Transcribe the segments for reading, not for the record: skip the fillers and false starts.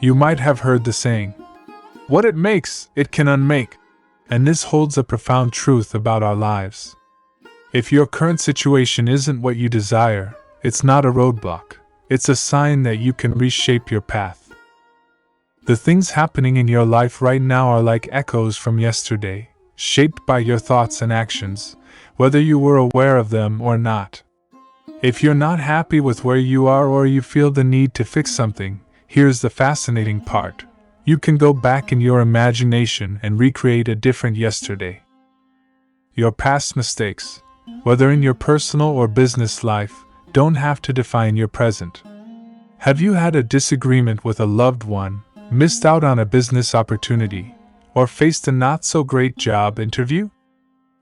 You might have heard the saying, "What it makes, it can unmake," and this holds a profound truth about our lives. If your current situation isn't what you desire, it's not a roadblock, it's a sign that you can reshape your path. The things happening in your life right now are like echoes from yesterday, shaped by your thoughts and actions, whether you were aware of them or not. If you're not happy with where you are or you feel the need to fix something, here's the fascinating part. You can go back in your imagination and recreate a different yesterday. Your past mistakes, whether in your personal or business life, don't have to define your present. Have you had a disagreement with a loved one, missed out on a business opportunity, or faced a not-so-great job interview?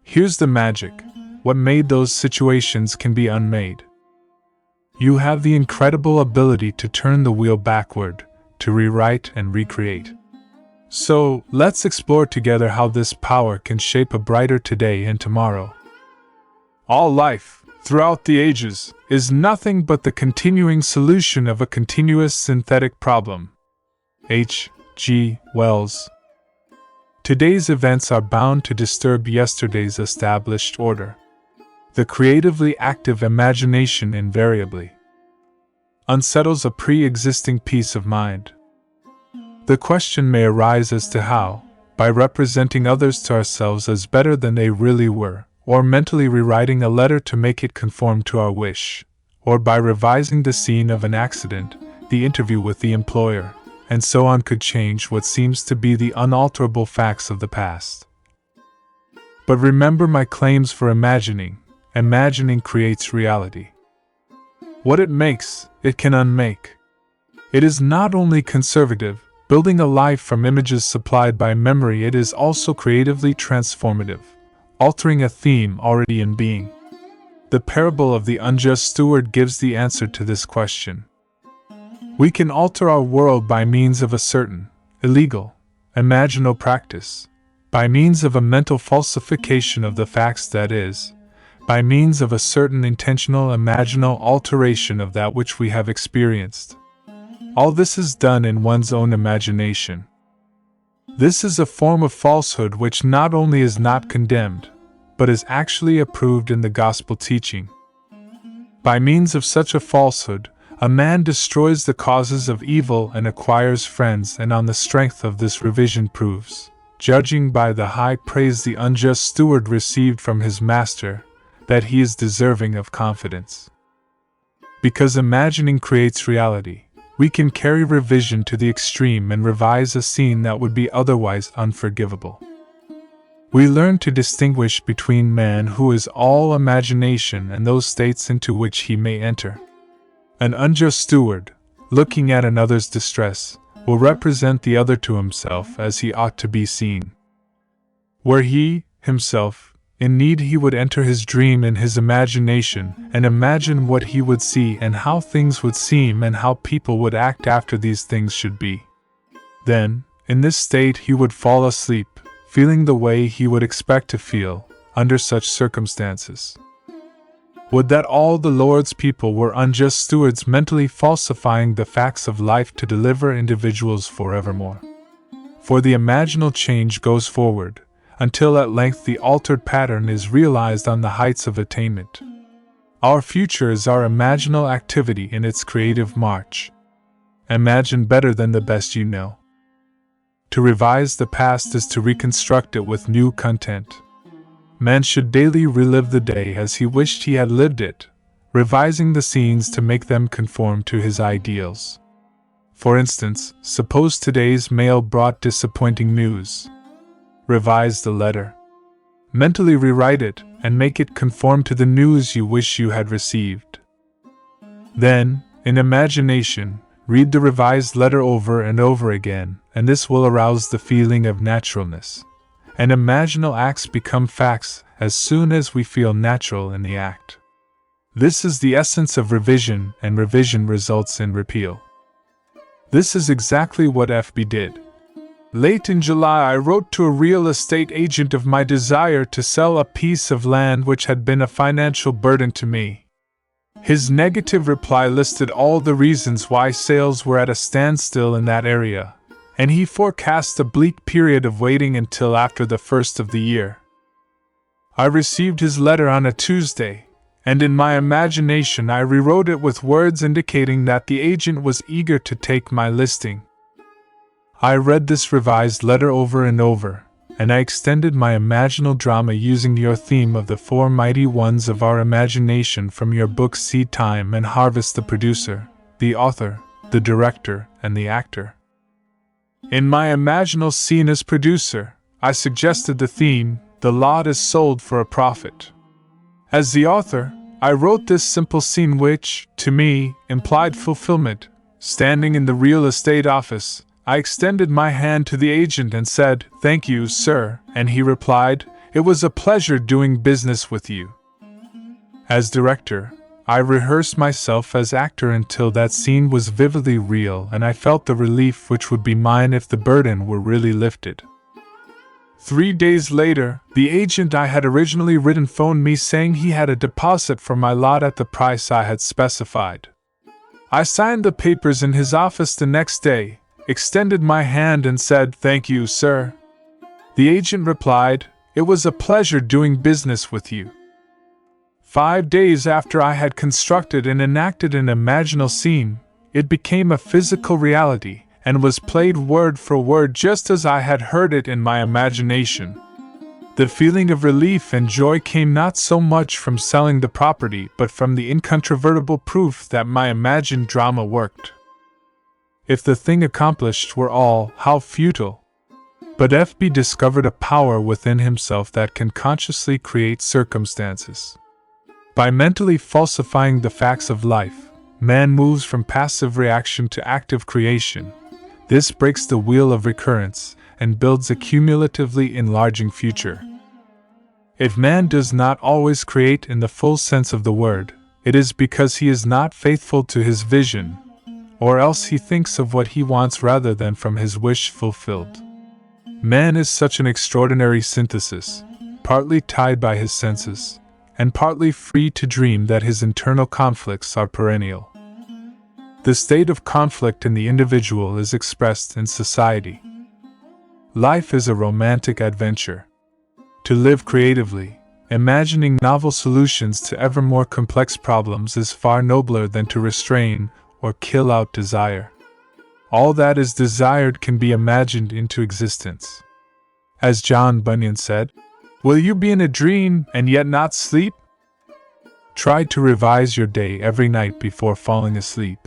Here's the magic. What made those situations can be unmade. You have the incredible ability to turn the wheel backward, to rewrite and recreate. So, let's explore together how this power can shape a brighter today and tomorrow. All life, throughout the ages, is nothing but the continuing solution of a continuous synthetic problem. H. G. Wells. Today's events are bound to disturb yesterday's established order. The creatively active imagination invariably unsettles a pre-existing peace of mind. The question may arise as to how, by representing others to ourselves as better than they really were, or mentally rewriting a letter to make it conform to our wish, or by revising the scene of an accident, the interview with the employer, and so on could change what seems to be the unalterable facts of the past. But remember my claims for imagining. Imagining creates reality. What it makes, it can unmake. It is not only conservative, building a life from images supplied by memory, it is also creatively transformative, altering a theme already in being. The parable of the unjust steward gives the answer to this question. We can alter our world by means of a certain, illegal, imaginal practice, by means of a mental falsification of the facts, that is, by means of a certain intentional imaginal alteration of that which we have experienced. All this is done in one's own imagination. This is a form of falsehood which not only is not condemned, but is actually approved in the gospel teaching. By means of such a falsehood, a man destroys the causes of evil and acquires friends, and on the strength of this revision proves, judging by the high praise the unjust steward received from his master, that he is deserving of confidence. Because imagining creates reality, we can carry revision to the extreme and revise a scene that would be otherwise unforgivable. We learn to distinguish between man who is all imagination and those states into which he may enter. An unjust steward, looking at another's distress, will represent the other to himself as he ought to be seen. Were he, himself, in need, he would enter his dream in his imagination and imagine what he would see and how things would seem and how people would act after these things should be. Then, in this state, he would fall asleep, feeling the way he would expect to feel under such circumstances. Would that all the Lord's people were unjust stewards mentally falsifying the facts of life to deliver individuals forevermore. For the imaginal change goes forward, until at length the altered pattern is realized on the heights of attainment. Our future is our imaginal activity in its creative march. Imagine better than the best you know. To revise the past is to reconstruct it with new content. Man should daily relive the day as he wished he had lived it, revising the scenes to make them conform to his ideals. For instance, suppose today's mail brought disappointing news. Revise the letter. Mentally rewrite it and make it conform to the news you wish you had received. Then, in imagination, read the revised letter over and over again, and this will arouse the feeling of naturalness. And imaginal acts become facts as soon as we feel natural in the act. This is the essence of revision, and revision results in repeal. This is exactly what FB did. Late in July, I wrote to a real estate agent of my desire to sell a piece of land which had been a financial burden to me. His negative reply listed all the reasons why sales were at a standstill in that area, and he forecast a bleak period of waiting until after the first of the year. I received his letter on a Tuesday, and in my imagination I rewrote it with words indicating that the agent was eager to take my listing. I read this revised letter over and over, and I extended my imaginal drama using your theme of the four mighty ones of our imagination from your book Seed Time and Harvest: the producer, the author, the director, and the actor. In my imaginal scene as producer, I suggested the theme, the lot is sold for a profit. As the author, I wrote this simple scene which, to me, implied fulfillment. Standing in the real estate office, I extended my hand to the agent and said, "Thank you, sir," and he replied, "It was a pleasure doing business with you." As director, I rehearsed myself as actor until that scene was vividly real and I felt the relief which would be mine if the burden were really lifted. 3 days later, the agent I had originally written phoned me saying he had a deposit for my lot at the price I had specified. I signed the papers in his office the next day, extended my hand and said, "Thank you, sir." The agent replied, "It was a pleasure doing business with you." 5 days after I had constructed and enacted an imaginal scene, it became a physical reality and was played word for word just as I had heard it in my imagination. The feeling of relief and joy came not so much from selling the property but from the incontrovertible proof that my imagined drama worked. If the thing accomplished were all, how futile! But FB discovered a power within himself that can consciously create circumstances. By mentally falsifying the facts of life, man moves from passive reaction to active creation. This breaks the wheel of recurrence and builds a cumulatively enlarging future. If man does not always create in the full sense of the word, it is because he is not faithful to his vision, or else he thinks of what he wants rather than from his wish fulfilled. Man is such an extraordinary synthesis, partly tied by his senses, and partly free to dream that his internal conflicts are perennial. The state of conflict in the individual is expressed in society. Life is a romantic adventure. To live creatively, imagining novel solutions to ever more complex problems is far nobler than to restrain or kill out desire. All that is desired can be imagined into existence. As John Bunyan said, "Will you be in a dream and yet not sleep?" Try to revise your day every night before falling asleep.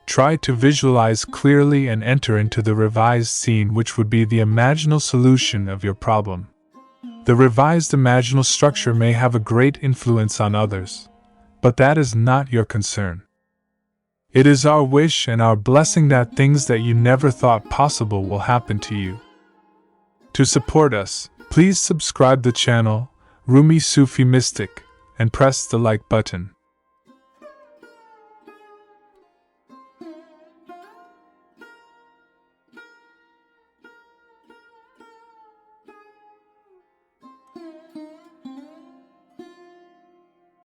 Try to visualize clearly and enter into the revised scene which would be the imaginal solution of your problem. The revised imaginal structure may have a great influence on others, but that is not your concern. It is our wish and our blessing that things that you never thought possible will happen to you. To support us, please subscribe the channel, Rumi Sufi Mystic, and press the like button.